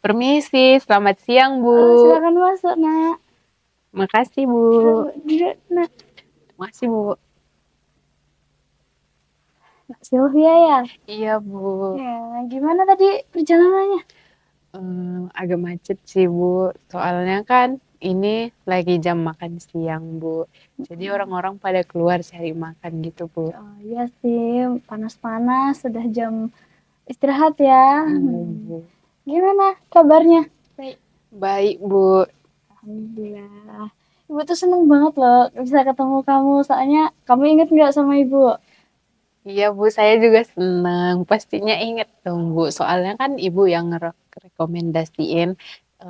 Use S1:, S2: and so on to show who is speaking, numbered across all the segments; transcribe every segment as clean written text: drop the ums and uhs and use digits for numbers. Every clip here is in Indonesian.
S1: Permisi, selamat siang, Bu.
S2: Silakan masuk, Nak.
S1: Makasih, Bu.
S2: Duduk, Nak.
S1: Makasih, Bu.
S2: Nak Sylvia ya?
S1: Iya, Bu.
S2: Ya, gimana tadi perjalanannya?
S1: Agak macet sih, Bu. Soalnya kan ini lagi jam makan siang, Bu. Jadi orang-orang pada keluar cari makan gitu, Bu.
S2: Oh, iya sih, panas-panas, sudah jam istirahat ya.
S1: Iya, Bu.
S2: Gimana kabarnya? Baik.
S1: Baik, Bu.
S2: Alhamdulillah. Ibu tuh seneng banget loh bisa ketemu kamu, soalnya kamu inget nggak sama Ibu?
S1: Iya, Bu. Saya juga senang. Pastinya inget dong, Bu. Soalnya kan Ibu yang rekomendasiin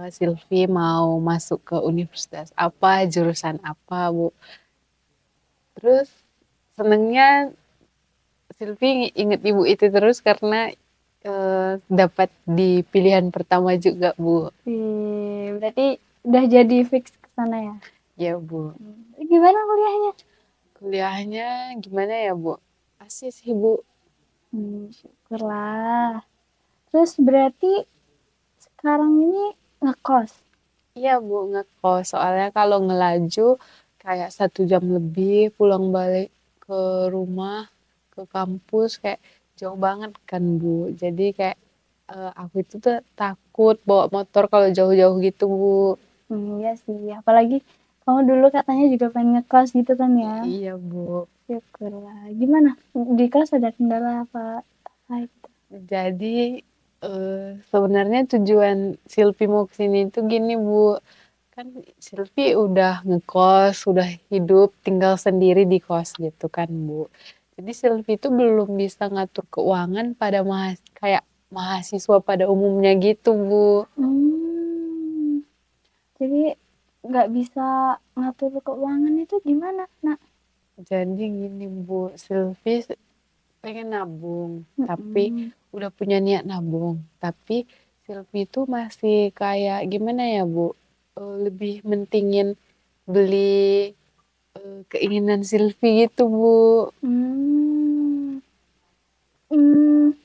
S1: Silvi mau masuk ke universitas apa, jurusan apa, Bu. Terus senengnya Silvi inget ibu itu terus karena dapat di pilihan pertama juga, Bu.
S2: Berarti udah jadi fix ke sana ya?
S1: Ya, Bu.
S2: Gimana kuliahnya?
S1: Kuliahnya gimana ya, Bu? Asik sih, Bu.
S2: Syukurlah. Terus berarti sekarang ini ngekos?
S1: Iya, Bu, ngekos. Soalnya kalau ngelaju kayak 1 jam lebih pulang balik ke rumah, ke kampus kayak jauh banget kan, Bu. Jadi kayak aku itu tuh takut bawa motor kalau jauh-jauh gitu, Bu.
S2: Iya sih, apalagi kamu dulu katanya juga pengen ngekos gitu kan ya?
S1: Iya, Bu.
S2: Syukurlah. Gimana? Di kos ada kendala apa gitu?
S1: Jadi sebenarnya tujuan Silvi mau kesini itu gini, Bu. Kan Silvi udah ngekos, udah hidup tinggal sendiri di kos gitu kan, Bu. Jadi Silvi itu belum bisa ngatur keuangan pada kayak mahasiswa pada umumnya gitu, Bu.
S2: Jadi nggak bisa ngatur keuangan itu gimana, Nak?
S1: Jadi gini, Bu, Silvi pengen nabung, tapi
S2: Mhm.
S1: udah punya niat nabung. Tapi Silvi itu masih kayak gimana ya, Bu? Lebih mentingin beli keinginan Silvi gitu, Bu.
S2: Mmm. Mmm,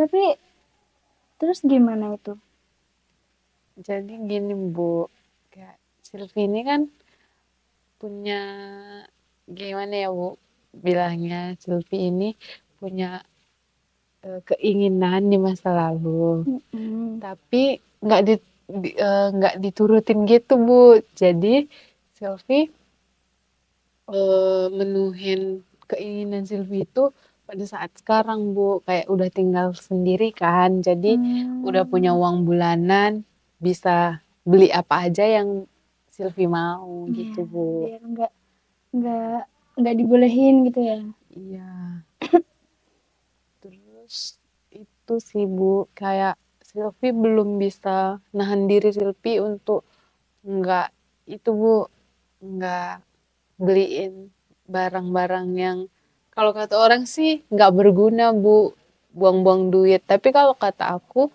S2: tapi terus gimana itu?
S1: Jadi gini, Bu, kayak Silvi ini kan punya gimana ya, Bu, bilangnya Silvi ini punya keinginan di masa lalu,
S2: Mhm.
S1: tapi nggak diturutin gitu, Bu. Jadi Silvi menuhin keinginan Silvi itu pada saat sekarang, Bu, kayak udah tinggal sendiri kan, jadi udah punya uang bulanan, bisa beli apa aja yang Silvi mau
S2: Iya,
S1: gitu, Bu.
S2: biar nggak nggak dibolehin gitu ya?
S1: Iya. Terus itu sih, Bu, kayak Silvi belum bisa nahan diri Silvi untuk nggak itu, Bu, nggak beliin barang-barang yang kalau kata orang sih nggak berguna, Bu, buang-buang duit. Tapi kalau kata aku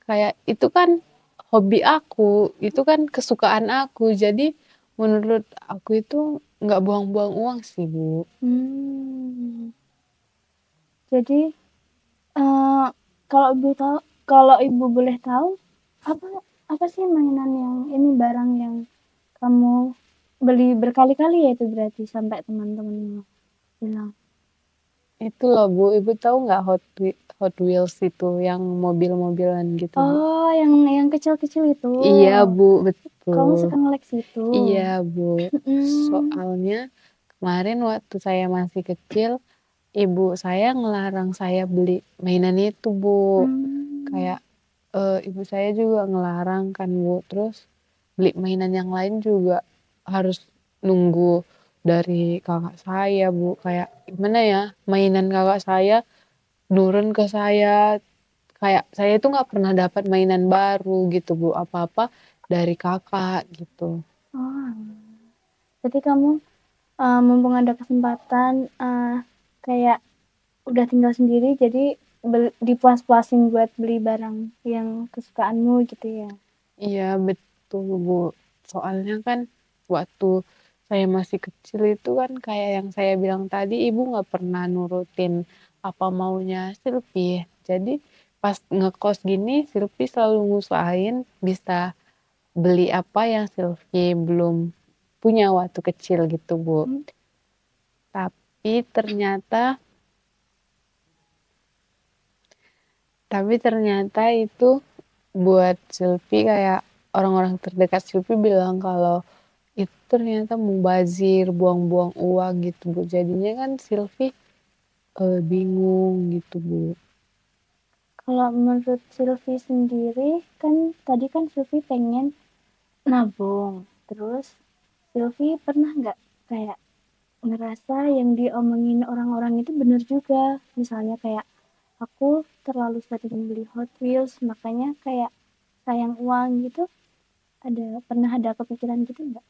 S1: kayak itu kan hobi aku, itu kan kesukaan aku. Jadi menurut aku itu nggak buang-buang uang sih, Bu.
S2: Mmm. Jadi, eee, kalau Ibu boleh tahu, apa apa sih mainan yang ini, barang yang kamu beli berkali-kali ya itu berarti sampai teman-temanmu bilang?
S1: Itu loh, Bu, Ibu tahu nggak Hot Wheels itu yang mobil-mobilan gitu, Bu?
S2: Oh, yang kecil-kecil itu?
S1: Iya, Bu,
S2: Kamu
S1: betul.
S2: suka ngoleksi itu?
S1: Iya, Bu.
S2: Mhm.
S1: Soalnya kemarin waktu saya masih kecil, ibu saya ngelarang saya beli mainan itu, Bu.
S2: Mmm.
S1: Kayak ibu saya juga ngelarang kan, Bu. Terus beli mainan yang lain juga harus nunggu dari kakak saya, Bu. Kayak gimana ya, mainan kakak saya nurun ke saya. Kayak saya itu nggak pernah dapat mainan baru gitu, Bu. Apa-apa dari kakak gitu.
S2: Oh, berarti kamu, mumpung ada kesempatan, kayak udah tinggal sendiri jadi dipuas-puasin buat beli barang yang kesukaanmu gitu ya?
S1: Iya, betul, Bu. Soalnya kan waktu saya masih kecil itu kan kayak yang saya bilang tadi, ibu nggak pernah nurutin apa maunya Silvi. Jadi pas ngekos gini Silvi selalu ngusahain bisa beli apa yang Silvi belum punya waktu kecil gitu Bu. Tapi ternyata itu buat Silvi kayak orang-orang terdekat Silvi bilang kalau itu ternyata mubazir, buang-buang uang gitu Bu. Jadinya kan Silvi bingung gitu Bu.
S2: Kalau menurut Silvi sendiri kan tadi kan Silvi pengen nabung, terus Silvi pernah nggak kayak ngerasa yang diomongin orang-orang itu bener juga, misalnya kayak aku terlalu sering beli Hot Wheels makanya kayak sayang uang gitu, pernah ada kepikiran gitu nggak?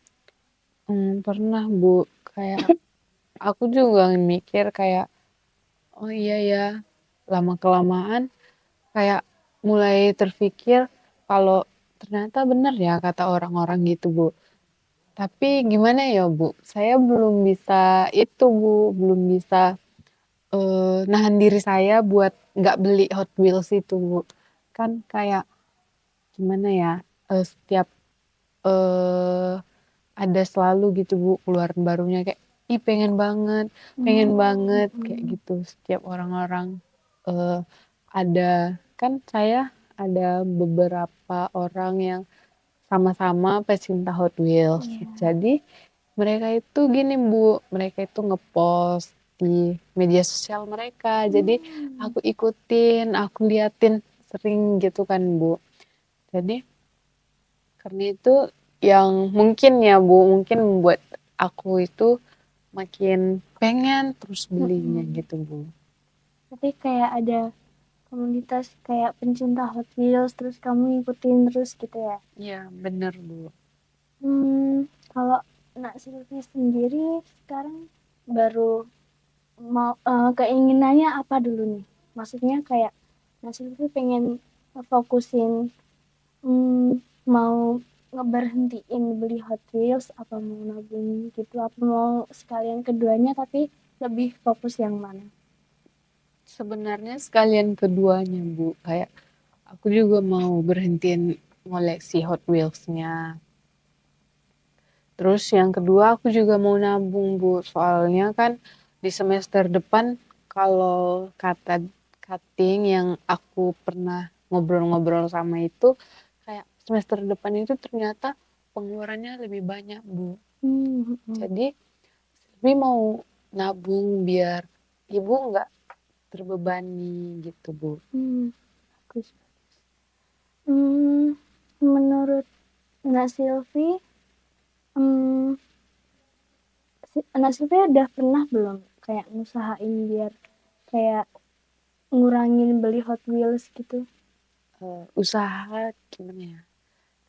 S1: Pernah Bu, kayak aku juga mikir kayak oh iya ya, lama-kelamaan kayak mulai terpikir kalau ternyata benar ya kata orang-orang gitu Bu. Tapi gimana ya Bu, saya belum bisa itu Bu, belum bisa nahan diri saya buat nggak beli Hot Wheels itu Bu. Kan kayak gimana ya, setiap eh ada selalu gitu Bu keluaran barunya kayak ih pengen banget kayak gitu setiap orang-orang eh, ada kan saya ada beberapa orang yang sama-sama pecinta Hot Wheels. Jadi mereka itu gini Bu, mereka itu ngepost di media sosial mereka. Jadi aku ikutin, aku liatin sering gitu kan Bu. Jadi karena itu yang mungkin ya Bu, mungkin membuat aku itu makin pengen terus belinya gitu Bu.
S2: Tapi kayak ada komunitas kayak pencinta Hot Wheels terus kamu ngikutin terus gitu ya?
S1: Iya bener Bu.
S2: Kalau Nak Silvi sendiri sekarang baru mau keinginannya apa dulu nih? Maksudnya kayak Nak Silvi pengen fokusin mau ngeberhentiin beli Hot Wheels apa mau nabung gitu, apa mau sekalian keduanya tapi lebih fokus yang mana?
S1: Sebenarnya sekalian keduanya Bu, kayak aku juga mau berhentiin ngoleksi Hot Wheels-nya. Terus yang kedua aku juga mau nabung Bu, soalnya kan di semester depan kalau kata cutting yang aku pernah ngobrol-ngobrol sama itu kayak semester depan itu ternyata pengeluarannya lebih banyak Bu. Jadi Silvi mau nabung biar ibu nggak terbebani gitu Bu.
S2: Bagus. Menurut Nak Silvi, Nak Silvi udah pernah belum kayak ngusahain biar kayak ngurangin beli Hot Wheels gitu?
S1: Usaha gimana ya?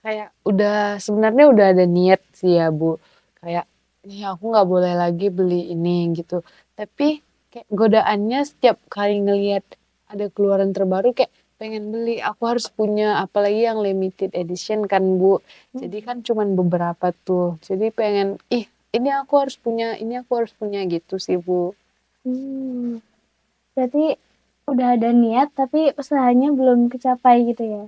S1: Kayak udah sebenarnya udah ada niat sih ya Bu. Kayak nih aku nggak boleh lagi beli ini gitu. Tapi kayak godaannya setiap kali ngelihat ada keluaran terbaru kayak pengen beli. Aku harus punya apalagi yang limited edition kan Bu. Jadi kan cuman beberapa tuh. Jadi pengen ini aku harus punya, ini aku harus punya gitu sih Bu.
S2: Berarti udah ada niat tapi usahanya belum kecapai gitu ya?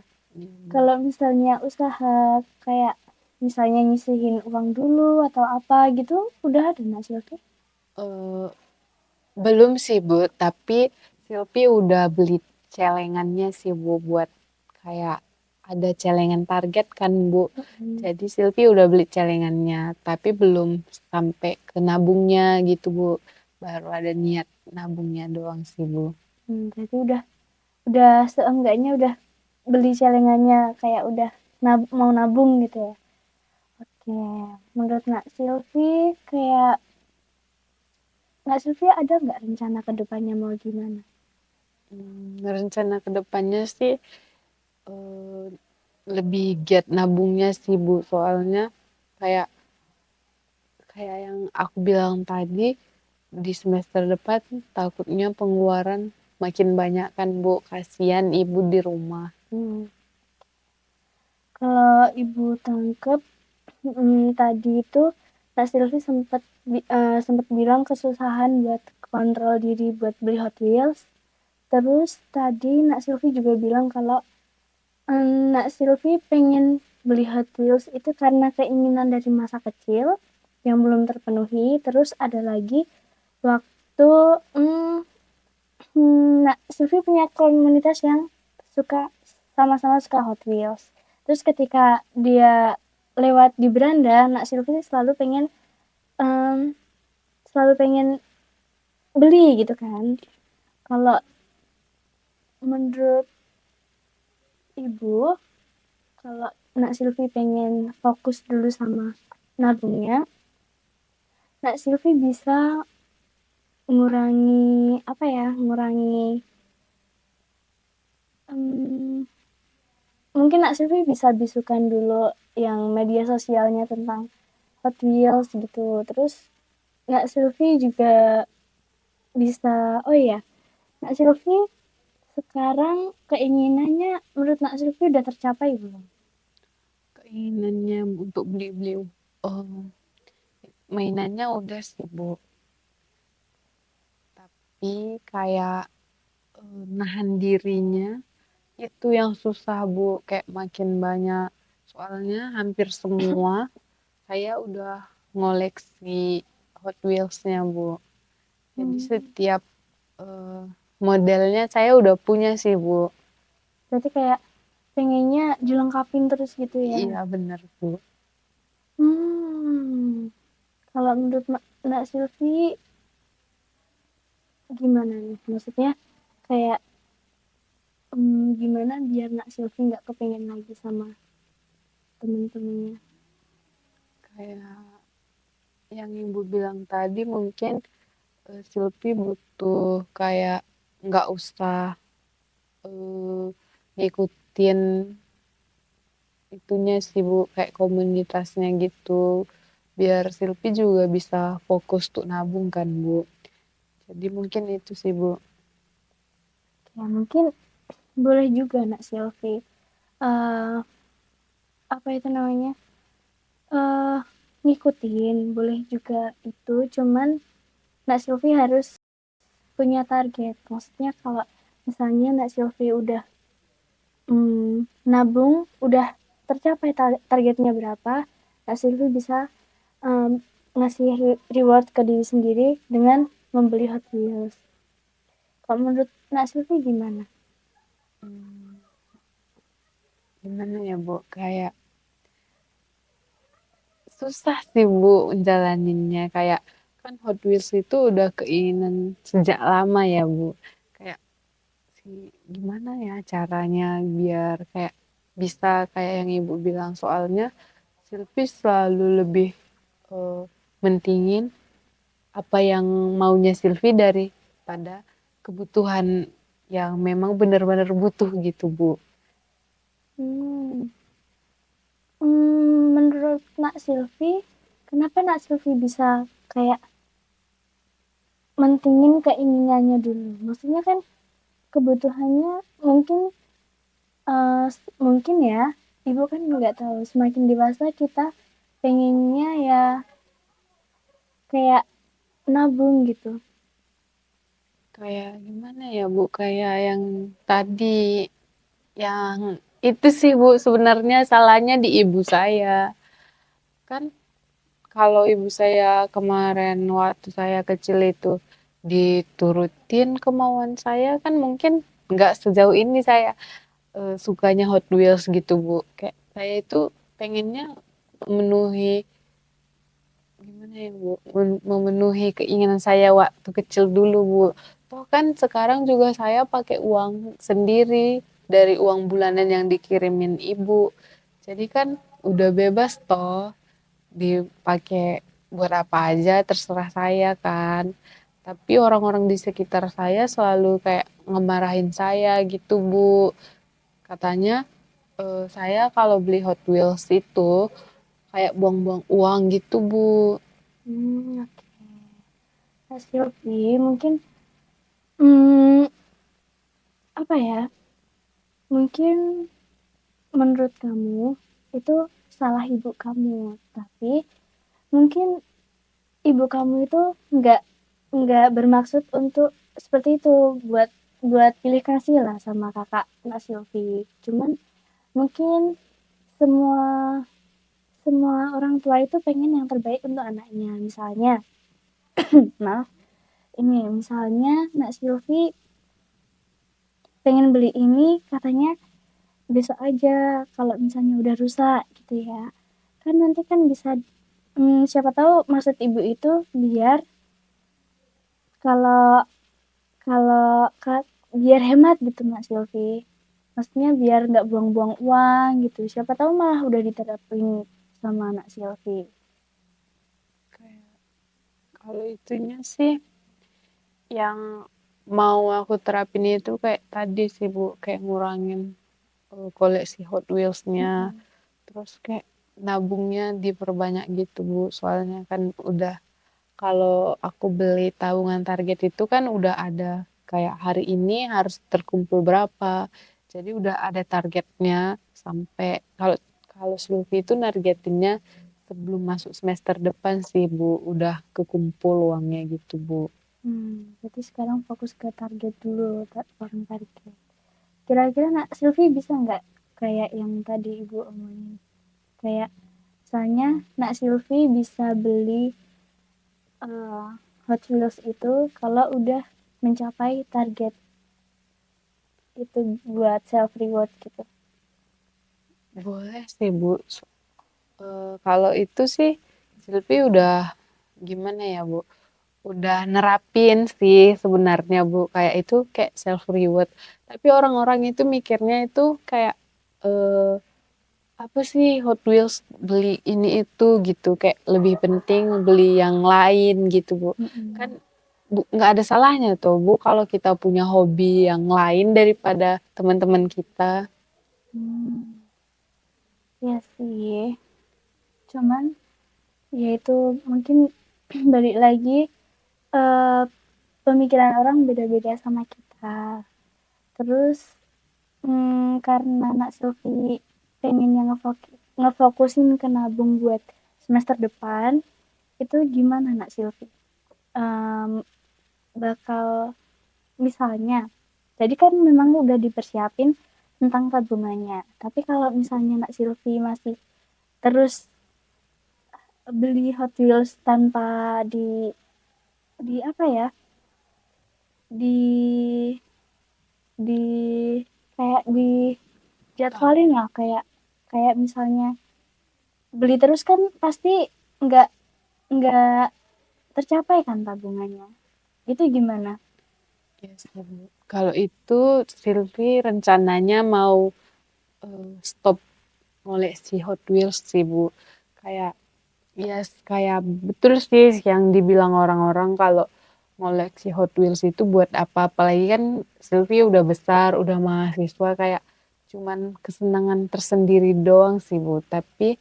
S2: Kalau misalnya usaha kayak misalnya nyisihin uang dulu atau apa gitu, udah ada Nak Silvi?
S1: Belum sih Bu, tapi Silvi udah beli celengannya sih Bu buat kayak ada celengan target kan Bu. Jadi Silvi udah beli celengannya, tapi belum sampai ke nabungnya gitu Bu. Baru ada niat nabungnya doang sih Bu.
S2: Berarti udah seenggaknya udah beli celengannya kayak udah mau nabung gitu ya? Oke, menurut Nak Silvi kayak Nak Silvi ada nggak rencana kedepannya mau gimana?
S1: Rencana kedepannya sih lebih giat nabungnya sih Bu. Soalnya kayak kayak yang aku bilang tadi di semester depan takutnya pengeluaran makin banyak kan Bu, kasihan ibu di rumah.
S2: Kalau ibu tangkep tadi itu Kak Silvi sempat bilang kesusahan buat kontrol diri buat beli Hot Wheels. Terus tadi Nak Silvi juga bilang kalau Nak Silvi pengen beli Hot Wheels itu karena keinginan dari masa kecil yang belum terpenuhi. Terus ada lagi waktu Nak Silvi punya komunitas yang sama-sama suka Hot Wheels. Terus ketika dia lewat di beranda, Nak Silvi selalu pengen beli gitu kan. Kalau menurut ibu, kalau Nak Silvi pengen fokus dulu sama nabungnya, Nak Silvi bisa ngurangi mungkin Nak Silvi bisa bisukan dulu yang media sosialnya tentang Hot Wheels gitu. Terus Nak Silvi juga bisa, Nak Silvi sekarang keinginannya menurut Nak Silvi udah tercapai belum?
S1: Keinginannya untuk beli-beli mainannya udah sih Bu, tapi kayak nahan dirinya itu yang susah Bu, kayak makin banyak. Soalnya hampir semua saya udah ngoleksi Hot Wheels-nya Bu. Jadi setiap modelnya saya udah punya sih Bu.
S2: Berarti kayak pengennya dilengkapin terus gitu ya?
S1: Iya bener Bu.
S2: Kalau menurut Nak Silvi gimana nih? Maksudnya kayak gimana biar Nak Silvi nggak kepengen lagi sama temen-temennya?
S1: Kayak yang Ibu bilang tadi mungkin Silvi butuh kayak nggak usah ngikutin itunya sih Bu, kayak komunitasnya gitu. Biar Silvi juga bisa fokus tuh nabung kan Bu. Jadi mungkin itu sih Bu.
S2: Ya mungkin boleh juga Nak Silvi apa itu namanya ngikutin, boleh juga itu, cuman Nak Silvi harus punya target. Maksudnya kalau misalnya Nak Silvi udah nabung, udah tercapai targetnya berapa, Nak Silvi bisa ngasih reward ke diri sendiri dengan membeli Hot Wheels. Kalau menurut Nak Silvi gimana?
S1: Gimana ya Bu, kayak susah sih Bu jalaninnya. Kayak kan Hot Wheels itu udah keinginan sejak lama ya Bu. Kayak gimana ya caranya biar kayak bisa kayak yang Ibu bilang. Soalnya Silvi selalu lebih mentingin apa yang maunya Silvi daripada kebutuhan yang memang benar-benar butuh gitu Bu.
S2: Menurut Nak Silvi, kenapa Nak Silvi bisa kayak mentingin keinginannya dulu? Maksudnya kan kebutuhannya mungkin ya, ibu kan nggak tahu, semakin dewasa kita pengennya ya kayak nabung gitu.
S1: Kayak gimana ya Bu, kayak yang tadi, yang itu sih Bu sebenarnya salahnya di ibu saya. Kan kalau ibu saya kemarin waktu saya kecil itu diturutin kemauan saya, kan mungkin nggak sejauh ini saya sukanya Hot Wheels gitu Bu. Kayak saya itu pengennya memenuhi gimana ya Bu, memenuhi keinginan saya waktu kecil dulu Bu. Toh kan sekarang juga saya pakai uang sendiri dari uang bulanan yang dikirimin ibu. Jadi kan udah bebas toh dipakai buat apa aja terserah saya kan. Tapi orang-orang di sekitar saya selalu kayak ngemarahin saya gitu Bu. Katanya saya kalau beli Hot Wheels itu kayak buang-buang uang gitu Bu.
S2: Oke. Mas Silvi mungkin hmm, apa ya? Mungkin menurut kamu itu salah ibu kamu, tapi mungkin ibu kamu itu nggak bermaksud untuk seperti itu buat buat pilih kasih lah sama kakak Kak Silvi. Cuman mungkin semua semua orang tua itu pengen yang terbaik untuk anaknya. Misalnya, maaf, ini misalnya Nak Silvi pengen beli ini katanya besok aja kalau misalnya udah rusak gitu ya. Kan nanti kan bisa siapa tahu maksud ibu itu biar kalau kalau biar hemat gitu Mbak Silvi. Maksudnya biar nggak buang-buang uang gitu. Siapa tahu malah udah diterapin sama anak Silvi.
S1: Kayak kalau itunya sih yang mau aku terapin itu kayak tadi sih Bu, kayak ngurangin koleksi Hot Wheels-nya, terus kayak nabungnya diperbanyak gitu Bu, soalnya kan udah kalau aku beli tabungan target itu kan udah ada kayak hari ini harus terkumpul berapa, jadi udah ada targetnya sampai kalau kalau Lutfi itu nargetinnya sebelum masuk semester depan sih Bu, udah kekumpul uangnya gitu Bu.
S2: Berarti sekarang fokus ke target dulu, orang target. Kira-kira Nak Silvi bisa nggak kayak yang tadi Ibu omongin? Kayak misalnya Nak Silvi bisa beli Hot Wheels itu kalau udah mencapai target itu buat self reward gitu.
S1: Boleh sih Bu. Kalau itu sih Silvi udah gimana ya Bu? Udah nerapin sih sebenarnya Bu. Kayak itu kayak self reward. Tapi orang-orang itu mikirnya itu kayak apa sih Hot Wheels beli ini itu gitu. Kayak lebih penting beli yang lain gitu Bu. Kan nggak ada salahnya tuh Bu kalau kita punya hobi yang lain daripada teman-teman kita.
S2: Ya sih. Cuman ya itu mungkin balik lagi eh, pemikiran orang beda-beda sama kita. Terus karena Nak Silvi pengen yang ngefokusin ke nabung buat semester depan, itu gimana Nak Silvi? Bakal misalnya, jadi kan memang udah dipersiapin tentang tabungannya. Tapi kalau misalnya Nak Silvi masih terus beli Hot Wheels tanpa di apa ya, di di kayak di jadwalin lah, kayak kayak misalnya beli terus kan pasti nggak nggak tercapai kan tabungannya. Itu gimana?
S1: Yes, Bu. Kalau itu Silvi rencananya mau stop ngoleksi Hot Wheels sih Bu. Kayak ya kayak betul sih yang dibilang orang-orang kalau ngoleksi Hot Wheels itu buat apa? Apalagi kan Silvi udah besar, udah mahasiswa kayak cuman kesenangan tersendiri doang sih Bu. Tapi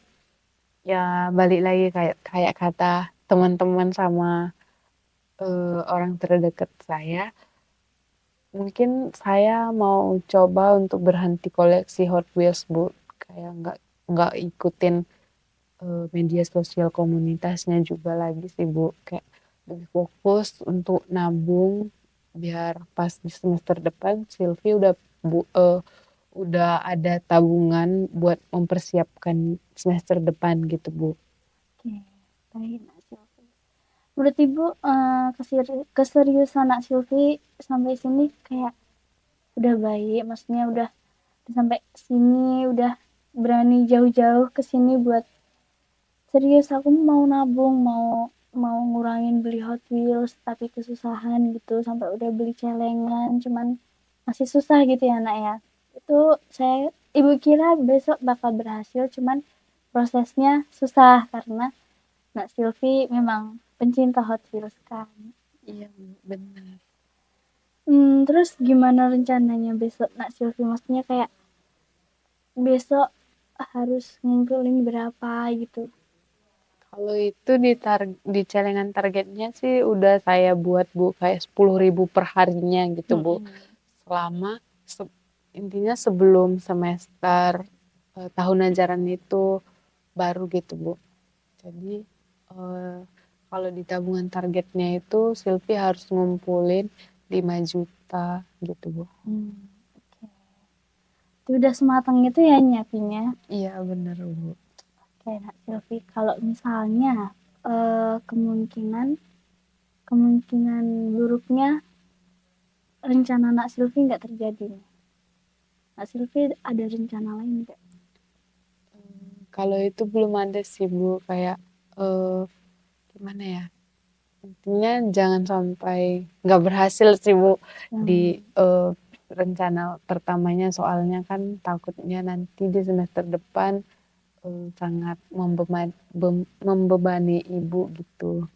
S1: ya balik lagi kayak kayak kata teman-teman sama orang terdekat saya, mungkin saya mau coba untuk berhenti koleksi Hot Wheels Bu, kayak nggak ikutin media sosial komunitasnya juga lagi sih Bu, kayak lebih fokus untuk nabung biar pas di semester depan Silvi udah ada tabungan buat mempersiapkan semester depan gitu Bu.
S2: Oke, baik Nak Silvi. Menurut Ibu keseriusan Nak Silvi sampai sini kayak udah baik, maksudnya udah sampai sini udah berani jauh-jauh ke sini buat serius aku mau nabung, mau mau ngurangin beli Hot Wheels tapi kesusahan gitu sampai udah beli celengan cuman masih susah gitu ya Nak ya. Itu saya Ibu kira besok bakal berhasil cuman prosesnya susah karena Nak Silvi memang pencinta Hot Wheels kan.
S1: Iya benar.
S2: Terus gimana rencananya besok Nak Silvi? Maksudnya kayak besok harus ngumpulin berapa gitu.
S1: Kalau itu di celengan targetnya sih udah saya buat Bu kayak 10.000 per harinya gitu Bu. Selama intinya sebelum semester tahun ajaran itu baru gitu Bu. Jadi kalau di tabungan targetnya itu Silvi harus ngumpulin 5 juta kita gitu Bu.
S2: Oke. Itu udah sematang itu ya nyiapinnya.
S1: Iya bener Bu.
S2: Oke, Nak Silvi, kalau misalnya kemungkinan buruknya rencana Nak Silvi nggak terjadi nih. Nak Silvi ada rencana lain nggak?
S1: Kalau itu belum ada sih Bu, kayak gimana ya? Intinya jangan sampai nggak berhasil sih Bu di rencana pertamanya, soalnya kan takutnya nanti di semester depan sangat membebani ibu gitu.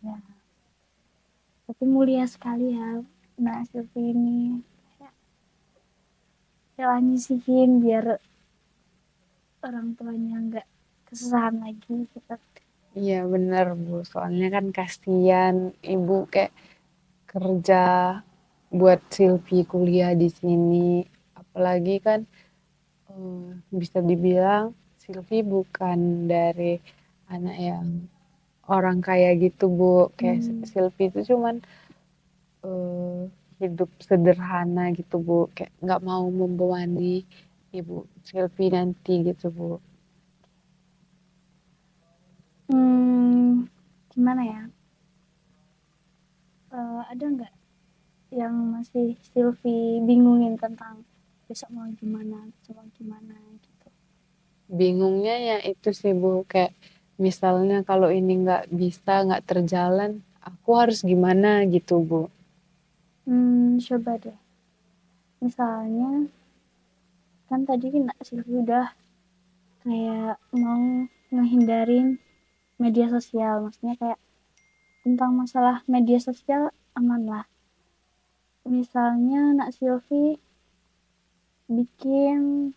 S2: Ya. Tapi mulia sekali ya Nak Silvi ini. Rela nyisihin biar orang tuanya nggak kesusahan lagi gitu.
S1: Iya bener Bu, soalnya kan kasihan ibu kayak kerja buat Silvi kuliah di sini, apalagi kan bisa dibilang Silvi bukan dari anak yang orang kaya gitu Bu, kayak Silvi itu cuman hidup sederhana gitu Bu, kayak nggak mau membebani ibu Silvi nanti gitu Bu.
S2: Gimana ya? Ada nggak yang masih Silvi bingungin tentang besok mau gimana gitu?
S1: Bingungnya ya itu sih Bu, kayak misalnya kalau ini nggak bisa, nggak terjalan, aku harus gimana gitu Bu.
S2: Coba deh. Misalnya kan tadi Nak Silvi udah kayak mau ngehindarin media sosial, maksudnya kayak tentang masalah media sosial aman lah. Misalnya Nak Silvi bikin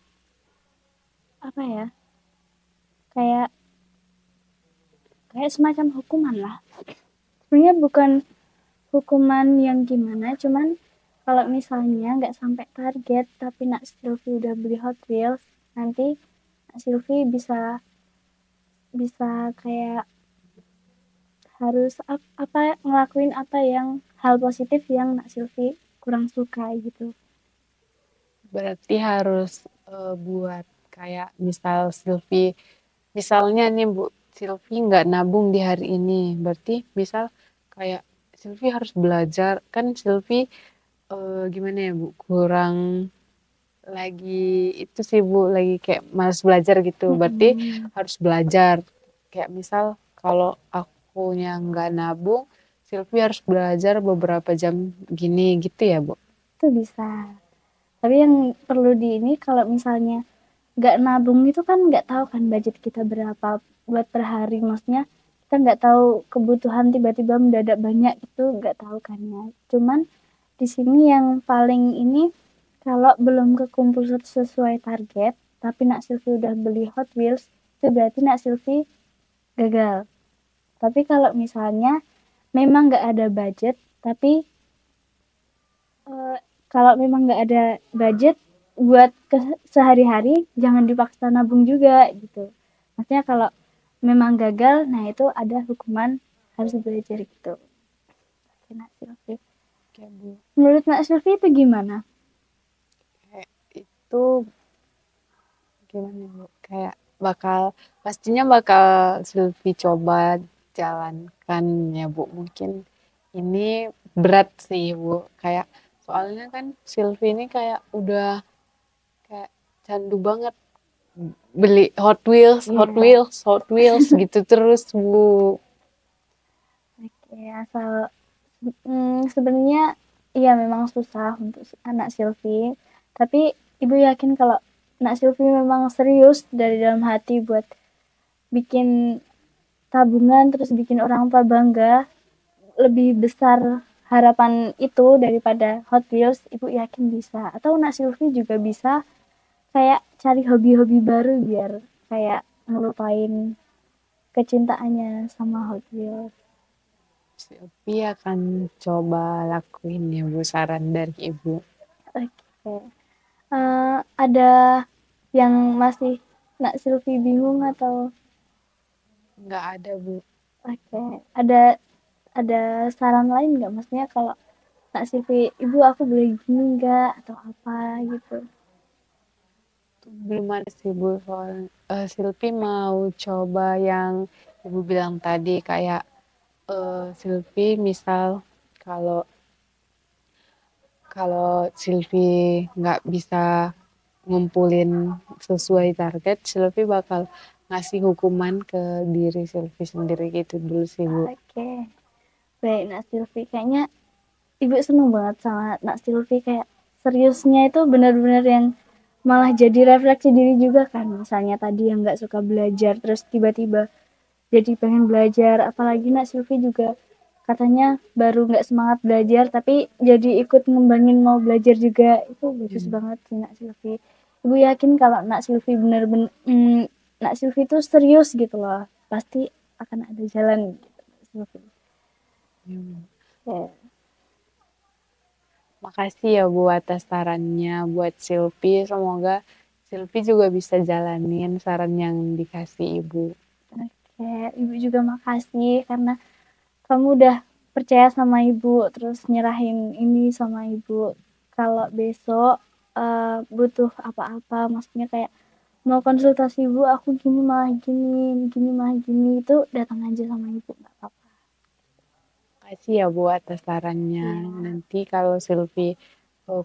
S2: apa ya, kayak semacam hukuman lah. Sebenarnya bukan hukuman yang gimana, cuman kalau misalnya nggak sampai target tapi Nak Silvi udah beli Hot Wheels, nanti Nak Silvi bisa kayak harus ngelakuin apa yang hal positif yang Nak Silvi kurang suka gitu.
S1: Berarti harus buat kayak misal Silvi, misalnya nih Bu, Silvi nggak nabung di hari ini, berarti misal kayak Silvi harus belajar, kan Silvi gimana ya Bu, kurang lagi itu sih Bu, lagi kayak malas belajar gitu, berarti harus belajar. Kayak misal kalau akunya nggak nabung, Silvi harus belajar beberapa jam gini gitu ya Bu.
S2: Itu bisa. Tapi yang perlu di ini kalau misalnya nggak nabung itu kan nggak tahu kan budget kita berapa buat per hari, maksudnya kita nggak tahu kebutuhan tiba-tiba mendadak banyak itu nggak tahu kan ya. Cuman di sini yang paling ini kalau belum kekumpul sesuai target tapi Nak Silvi udah beli Hot Wheels itu berarti Nak Silvi gagal. Tapi kalau misalnya memang nggak ada budget tapi kalau memang nggak ada budget buat sehari-hari jangan dipaksa nabung juga gitu. Maksudnya kalau memang gagal, nah itu ada hukuman harus belajar gitu. Oke, Nak Silvi.
S1: Oke Bu.
S2: Menurut Nak Silvi itu gimana?
S1: Kayak itu gimana Bu? Kayak pastinya bakal Silvi coba jalankan ya Bu. Mungkin ini berat sih Bu. Kayak soalnya kan Silvi ini kayak udah kayak candu banget beli Hot Wheels, Hot Wheels, Hot Wheels gitu terus Bu.
S2: Oke, asal sebenarnya iya memang susah untuk anak Silvi, tapi ibu yakin kalau Nak Silvi memang serius dari dalam hati buat bikin tabungan terus bikin orang tua bangga, lebih besar harapan itu daripada Hot Wheels, ibu yakin bisa. Atau Nak Silvi juga bisa kayak cari hobi-hobi baru biar kayak ngelupain kecintaannya sama Hot Wheels.
S1: Silvi akan coba lakuin ya Bu saran dari Ibu.
S2: Oke. Ada yang masih Nak Silvi bingung atau?
S1: Nggak ada Bu.
S2: Oke. Ada saran lain nggak? Maksudnya kalau Nak Silvi, Ibu aku boleh gini nggak atau apa gitu?
S1: Belum ada sih Bu, Silvi mau coba yang Ibu bilang tadi kayak Silvi misal kalau kalau Silvi nggak bisa ngumpulin sesuai target, Silvi bakal ngasih hukuman ke diri Silvi sendiri gitu dulu sih Bu.
S2: Oke, baik Nak Silvi. Kayaknya Ibu seneng banget sama Nak Silvi, kayak seriusnya itu benar-benar yang malah jadi refleksi diri juga kan. Misalnya tadi yang nggak suka belajar terus tiba-tiba jadi pengen belajar, apalagi Nak Silvi juga katanya baru nggak semangat belajar tapi jadi ikut ngembangin mau belajar juga. Itu bagus banget sih Nak Silvi. Ibu yakin kalau Nak Silvi bener-bener Nak Silvi itu serius gitu loh, pasti akan ada jalan gitu, Nak Silvi. Ya.
S1: Makasih ya Bu atas sarannya buat Silvi. Semoga Silvi juga bisa jalanin saran yang dikasih Ibu.
S2: Oke, Ibu juga makasih karena kamu udah percaya sama Ibu, terus nyerahin ini sama Ibu. Kalau besok butuh apa-apa, maksudnya kayak mau konsultasi Ibu, aku gini malah gini, itu datang aja sama Ibu, nggak apa-apa.
S1: Makasih ya Bu atas sarannya.
S2: Ya,
S1: Nanti kalau Silvi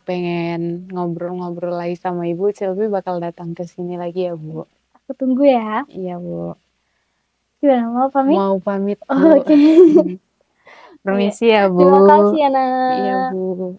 S1: pengen ngobrol-ngobrol lagi sama Ibu, Silvi bakal datang ke sini lagi ya Bu.
S2: aku tunggu ya.
S1: Iya Bu.
S2: Gimana, mau pamit?
S1: Mau pamit Bu.
S2: Oke.
S1: Permisi ya Bu.
S2: Terima kasih ya,
S1: Iya
S2: Nak.
S1: Bu.